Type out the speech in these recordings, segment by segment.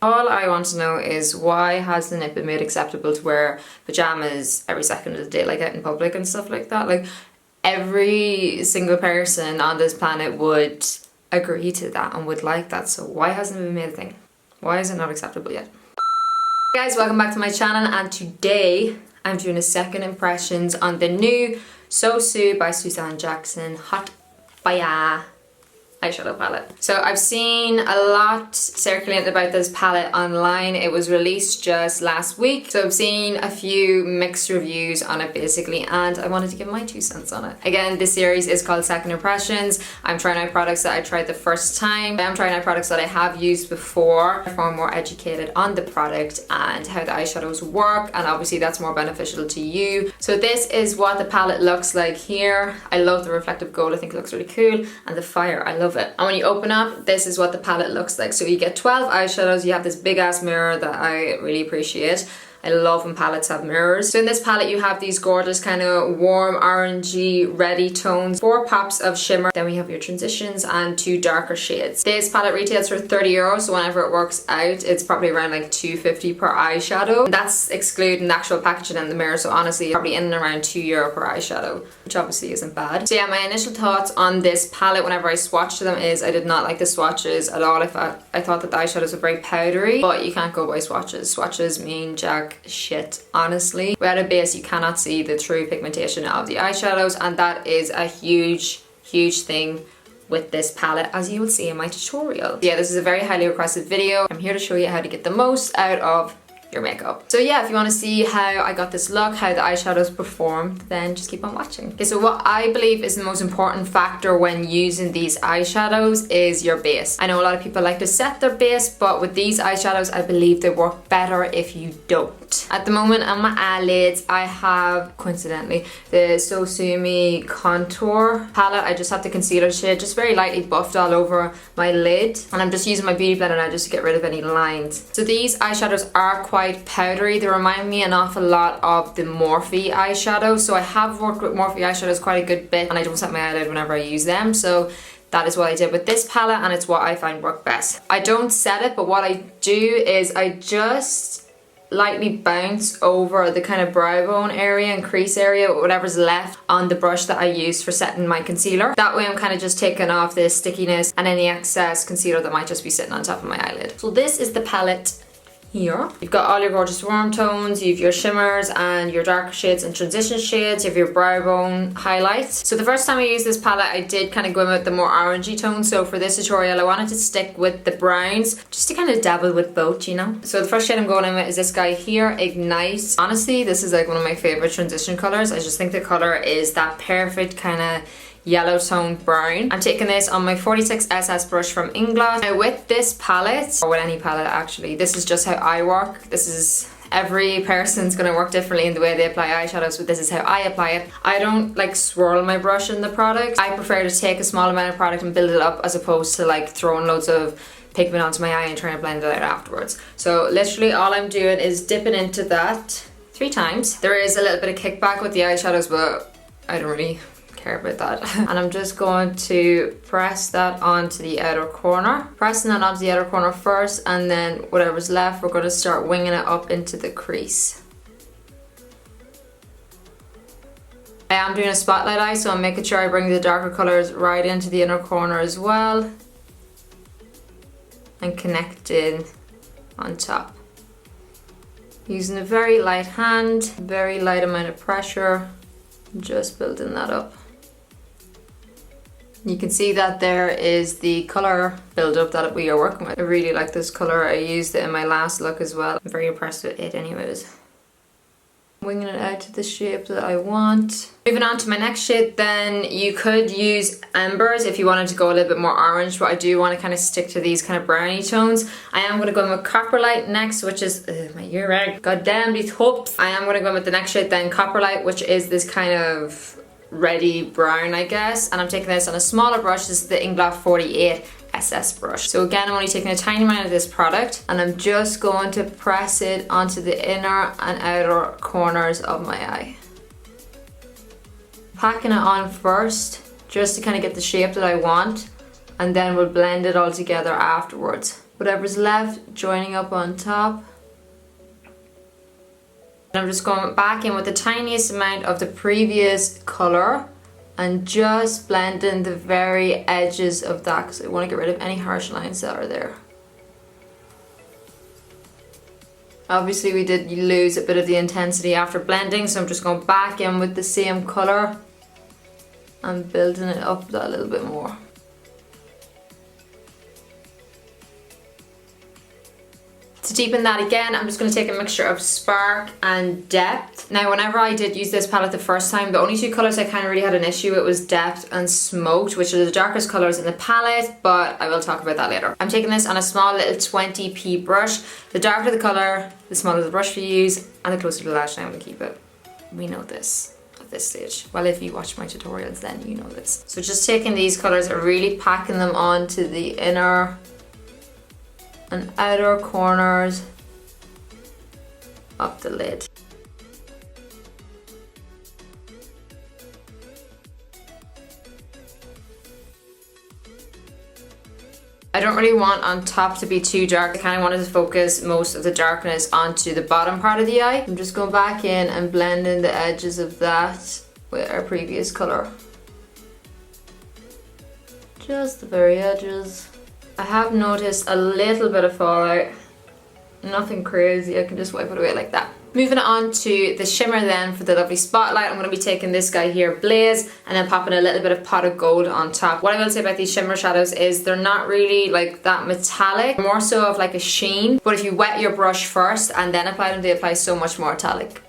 All I want to know is why hasn't it been made acceptable to wear pajamas every second of the day, like out in public and stuff like that? Like, every single person on this planet would agree to that and would like that, so why hasn't it been made a thing? Why is it not acceptable yet? Hey guys, welcome back to my channel, and today I'm doing a second impressions on the new SoSu by SoSu Hot Fire eyeshadow palette. So I've seen a lot circulating about this palette online. It was released just last week, so I've seen a few mixed reviews on it basically, and I wanted to give my 2 cents on it. Again, this series is called Second Impressions. I'm trying out products that I tried the first time. I'm trying out products that I have used before, therefore more educated on the product and how the eyeshadows work, and obviously that's more beneficial to you. So this is what the palette looks like here. I love the reflective gold, I think it looks really cool, and the fire, I love it. And when you open up, this is what the palette looks like. So you get 12 eyeshadows, you have this big ass mirror that I really appreciate. I love when palettes have mirrors. So in this palette you have these gorgeous kind of warm orangey reddy tones, 4 pops of shimmer, then we have your transitions and 2 darker shades. This palette retails for €30, so whenever it works out it's probably around like $2.50 per eyeshadow. That's excluding the actual packaging and the mirror, so honestly probably in and around €2 per eyeshadow, which obviously isn't bad. So yeah, my initial thoughts on this palette whenever I swatched them is I did not like the swatches at all. I thought that the eyeshadows were very powdery, but you can't go by swatches. Swatches mean jack shit, honestly. Without a base you cannot see the true pigmentation of the eyeshadows, and that is a huge thing with this palette, as you will see in my tutorial. Yeah, this is a very highly requested video. I'm here to show you how to get the most out of your makeup. So yeah, if you want to see how I got this look, how the eyeshadows performed, then just keep on watching. Okay, so what I believe is the most important factor when using these eyeshadows is your base. I know a lot of people like to set their base, but with these eyeshadows I believe they work better if you don't. At the moment on my eyelids I have, coincidentally, the SoSu contour palette. I just have the concealer shade just very lightly buffed all over my lid, and I'm just using my beauty blender now just to get rid of any lines. So these eyeshadows are quite powdery. They remind me an awful lot of the Morphe eyeshadow. So I have worked with Morphe eyeshadows quite a good bit, and I don't set my eyelid whenever I use them. So that is what I did with this palette, and it's what I find worked best. I don't set it, but what I do is I just lightly bounce over the kind of brow bone area and crease area, whatever's left on the brush that I use for setting my concealer. That way I'm kind of just taking off the stickiness and any excess concealer that might just be sitting on top of my eyelid. So this is the palette here. You've got all your gorgeous warm tones, you've your shimmers and your darker shades and transition shades, you have your brow bone highlights. So the first time I used this palette I did kind of go in with the more orangey tones, so for this tutorial I wanted to stick with the browns just to kind of dabble with both, you know. So the first shade I'm going in with is this guy here, Ignite. Honestly, this is like one of my favorite transition colors. I just think the color is that perfect kind of yellow toned brown. I'm taking this on my 46SS brush from Inglot. Now with this palette, or with any palette actually, this is just how I work. This is, every person's gonna work differently in the way they apply eyeshadows, but this is how I apply it. I don't like swirl my brush in the product. I prefer to take a small amount of product and build it up, as opposed to like throwing loads of pigment onto my eye and trying to blend it out afterwards. So literally all I'm doing is dipping into that 3 times. There is a little bit of kickback with the eyeshadows, but I don't really care about that. And I'm just going to press that onto the outer corner. Pressing that onto the outer corner first, and then whatever's left we're going to start winging it up into the crease. I am doing a spotlight eye, so I'm making sure I bring the darker colors right into the inner corner as well, and connecting on top. Using a very light hand, very light amount of pressure, just building that up. You can see that there is the colour build-up that we are working with. I really like this colour. I used it in my last look as well. I'm very impressed with it anyways. Winging it out to the shape that I want. Moving on to my next shade then, you could use Embers if you wanted to go a little bit more orange, but I do want to kind of stick to these kind of browny tones. I am going to go in with Copperlight next, which is, my earring, god damn these hopes. I am going to go in with the next shade then, Copperlight, which is this kind of reddy brown I guess, and I'm taking this on a smaller brush. This is the Inglot 48 SS brush. So again, I'm only taking a tiny amount of this product, and I'm just going to press it onto the inner and outer corners of my eye. Packing it on first just to kind of get the shape that I want, and then we'll blend it all together afterwards. whatever's left joining up on top. And I'm just going back in with the tiniest amount of the previous colour and just blending the very edges of that because I want to get rid of any harsh lines that are there. Obviously we did lose a bit of the intensity after blending, so I'm just going back in with the same colour and building it up that little bit more. To deepen that again, I'm just going to take a mixture of spark and depth. Now whenever I did use this palette the first time, the only two colours I kind of really had an issue with was depth and smoked, which are the darkest colours in the palette, but I will talk about that later. I'm taking this on a small little 20p brush. The darker the colour, the smaller the brush you use, and the closer to the lash line I'm going to keep it. We know this at this stage. Well, if you watch my tutorials then you know this. So just taking these colours and really packing them onto the inner and outer corners of the lid. I don't really want on top to be too dark. I kind of wanted to focus most of the darkness onto the bottom part of the eye. I'm just going back in and blending the edges of that with our previous colour. Just the very edges. I have noticed a little bit of fallout, nothing crazy, I can just wipe it away like that. Moving on to the shimmer then for the lovely spotlight, I'm going to be taking this guy here, Blaze, and then popping a little bit of pot of gold on top. What I will say about these shimmer shadows is they're not really like that metallic, more so of like a sheen, but if you wet your brush first and then apply them, they apply so much more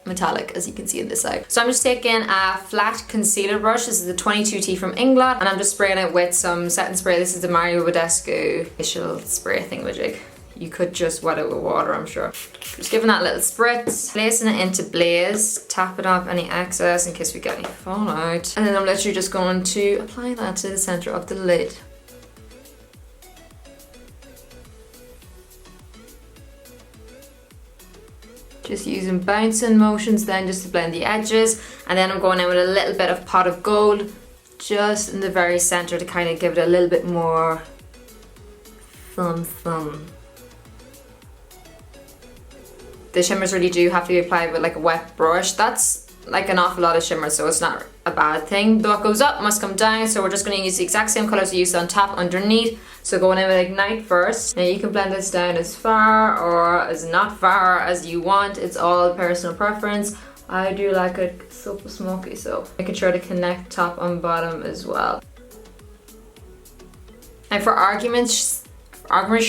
metallic as you can see in this side. So I'm just taking a flat concealer brush. This is the 22T from Inglot, and I'm just spraying it with some setting spray. This is the Mario Badescu facial spray thingamajig. You could just wet it with water, I'm sure. Just giving that a little spritz, placing it into Blaze, tapping off any excess in case we get any fallout. And then I'm literally just going to apply that to the centre of the lid. Just using bouncing motions then just to blend the edges. And then I'm going in with a little bit of pot of gold just in the very centre to kind of give it a little bit more thumb. The shimmers really do have to be applied with like a wet brush. That's like an awful lot of shimmer, so it's not a bad thing. What goes up must come down, so we're just going to use the exact same colours we used on top underneath. So going in with Ignite first. Now you can blend this down as far or as not far as you want. It's all personal preference. I do like it super smoky, so making sure to connect top and bottom as well. And for argument's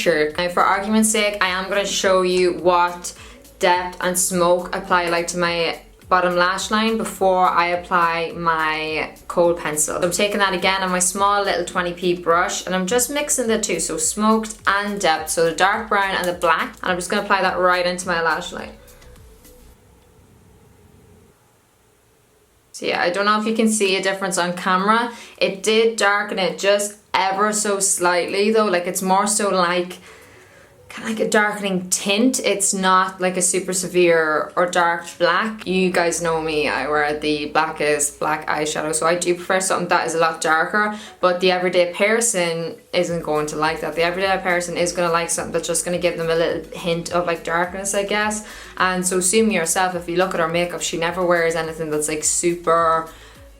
sake, I am going to show you what depth and smoke apply like to my bottom lash line before I apply my kohl pencil. So I'm taking that again on my small little 20p brush and I'm just mixing the two, so smoked and depth, so the dark brown and the black, and I'm just going to apply that right into my lash line. So yeah, I don't know if you can see a difference on camera. It did darken it just ever so slightly though, like it's more so like kind of like a darkening tint. It's not like a super severe or dark black. You guys know me, I wear the blackest black eyeshadow, so I do prefer something that is a lot darker, but the everyday person isn't going to like that. The everyday person is going to like something that's just going to give them a little hint of like darkness, I guess. And so Sumi herself, if you look at her makeup, she never wears anything that's like super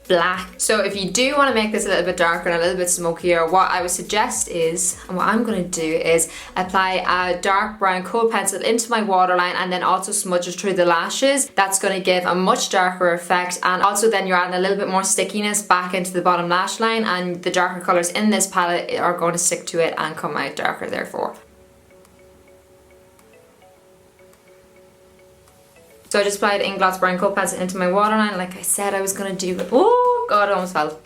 black. So if you do want to make this a little bit darker and a little bit smokier, what I would suggest is, and what I'm going to do is apply a dark brown kohl pencil into my waterline and then also smudge it through the lashes. That's going to give a much darker effect, and also then you're adding a little bit more stickiness back into the bottom lash line, and the darker colours in this palette are going to stick to it and come out darker therefore. So I just applied Inglot's brown kohl pencil into my waterline like I said I was going to do. Oh god, I almost fell.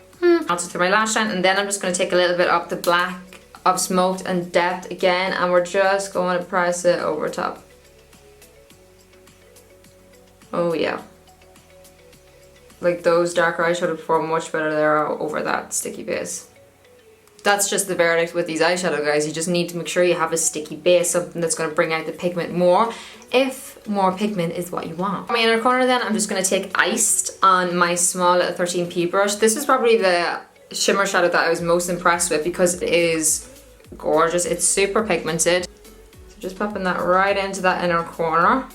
Also through my lash line, and then I'm just going to take a little bit of the black of smoked and depth again, and we're just going to press it over top. Oh yeah. Like those darker eyeshadow perform much better there over that sticky base. That's just the verdict with these eyeshadow guys. You just need to make sure you have a sticky base, something that's going to bring out the pigment more, if more pigment is what you want. On my inner corner then, I'm just going to take Iced on my small little 13p brush. This was probably the shimmer shadow that I was most impressed with because it is gorgeous. It's super pigmented. Just popping that right into that inner corner.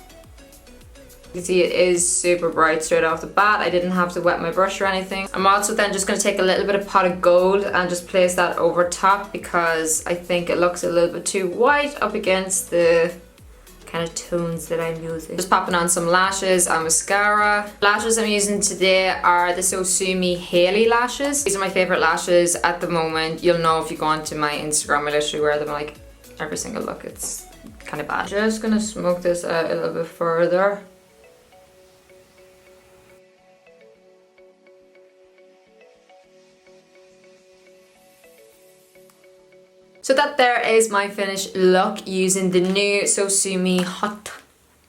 You can see it is super bright straight off the bat. I didn't have to wet my brush or anything. I'm also then just going to take a little bit of pot of gold and just place that over top because I think it looks a little bit too white up against the kind of tones that I'm using. Just popping on some lashes and mascara. Lashes I'm using today are the SoSu Hailey lashes. These are my favorite lashes at the moment. You'll know if you go onto my Instagram, I literally wear them like every single look. It's kind of bad. Just gonna smoke this out a little bit further. So that there is my finished look using the new SoSu Hot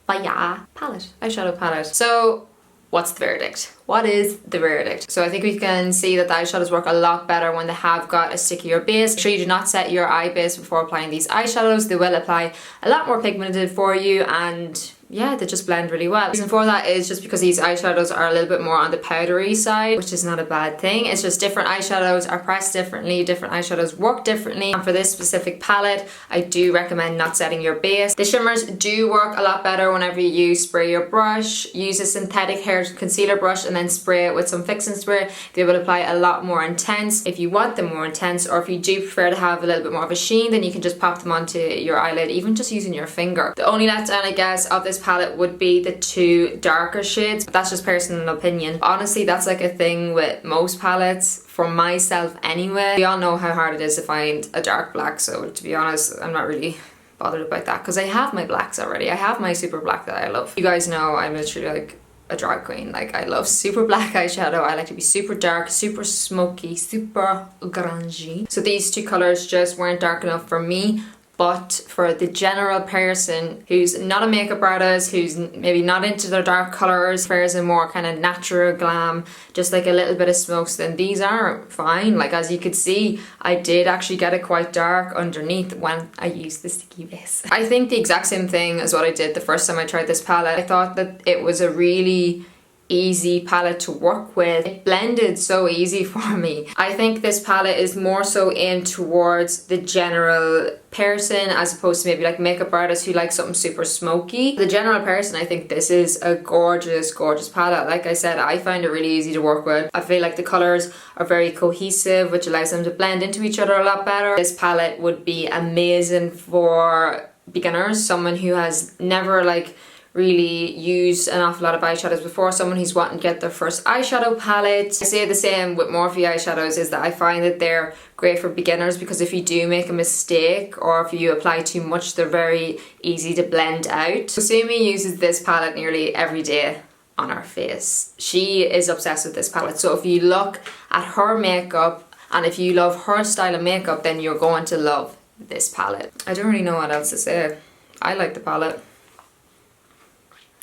Fire Palette, eyeshadow palette. So what's the verdict? What is the verdict? So I think we can see that the eyeshadows work a lot better when they have got a stickier base. Make sure you do not set your eye base before applying these eyeshadows. They will apply a lot more pigmented for you, and yeah, they just blend really well. The reason for that is just because these eyeshadows are a little bit more on the powdery side, which is not a bad thing. It's just different eyeshadows are pressed differently, different eyeshadows work differently. And for this specific palette, I do recommend not setting your base. The shimmers do work a lot better whenever you spray your brush. Use a synthetic hair concealer brush and then spray it with some fixing spray. They will apply a lot more intense. If you want them more intense, or if you do prefer to have a little bit more of a sheen, then you can just pop them onto your eyelid, even just using your finger. The only letdown, I guess, of this palette would be the two darker shades, but that's just personal opinion. Honestly, that's like a thing with most palettes, for myself anyway. We all know how hard it is to find a dark black, so to be honest, I'm not really bothered about that because I have my blacks already. I have my super black that I love. You guys know I'm literally like a drag queen. Like, I love super black eyeshadow. I like to be super dark, super smoky, super grungy. So these two colors just weren't dark enough for me. But for the general person who's not a makeup artist, who's maybe not into their dark colours, prefers a more kind of natural glam, just like a little bit of smokes, then these are fine. Like, as you could see, I did actually get it quite dark underneath when I used the sticky base. I think the exact same thing as what I did the first time I tried this palette. I thought that it was a really easy palette to work with. It blended so easy for me. I think this palette is more so aimed towards the general person as opposed to maybe like makeup artists who like something super smoky. The general person, I think this is a gorgeous, gorgeous palette. Like I said, I find it really easy to work with. I feel like the colours are very cohesive, which allows them to blend into each other a lot better. This palette would be amazing for beginners, someone who has never like really used an awful lot of eyeshadows before, someone who's wanting to get their first eyeshadow palette. I say the same with Morphe eyeshadows, is that I find that they're great for beginners because if you do make a mistake or if you apply too much, they're very easy to blend out. So Sumi uses this palette nearly every day on her face. She is obsessed with this palette. So if you look at her makeup and if you love her style of makeup, then you're going to love this palette. I don't really know what else to say. I like the palette.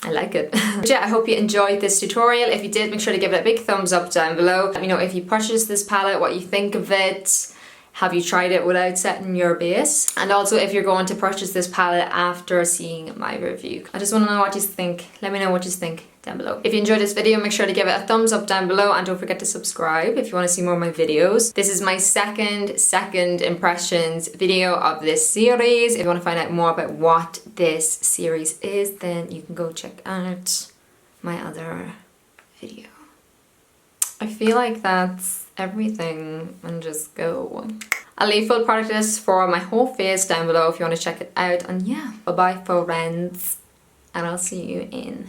I like it. But yeah, I hope you enjoyed this tutorial. If you did, make sure to give it a big thumbs up down below. Let me know if you purchased this palette, what you think of it. Have you tried it without setting your base? And also if you're going to purchase this palette after seeing my review. I just want to know what you think. Let me know what you think down below. If you enjoyed this video, make sure to give it a thumbs up down below and don't forget to subscribe if you want to see more of my videos. This is my second impressions video of this series. If you want to find out more about what this series is, then you can go check out my other video. I feel like that's everything, and just go. I'll leave full product lists for my whole face down below if you want to check it out. And yeah, bye bye friends, and I'll see you in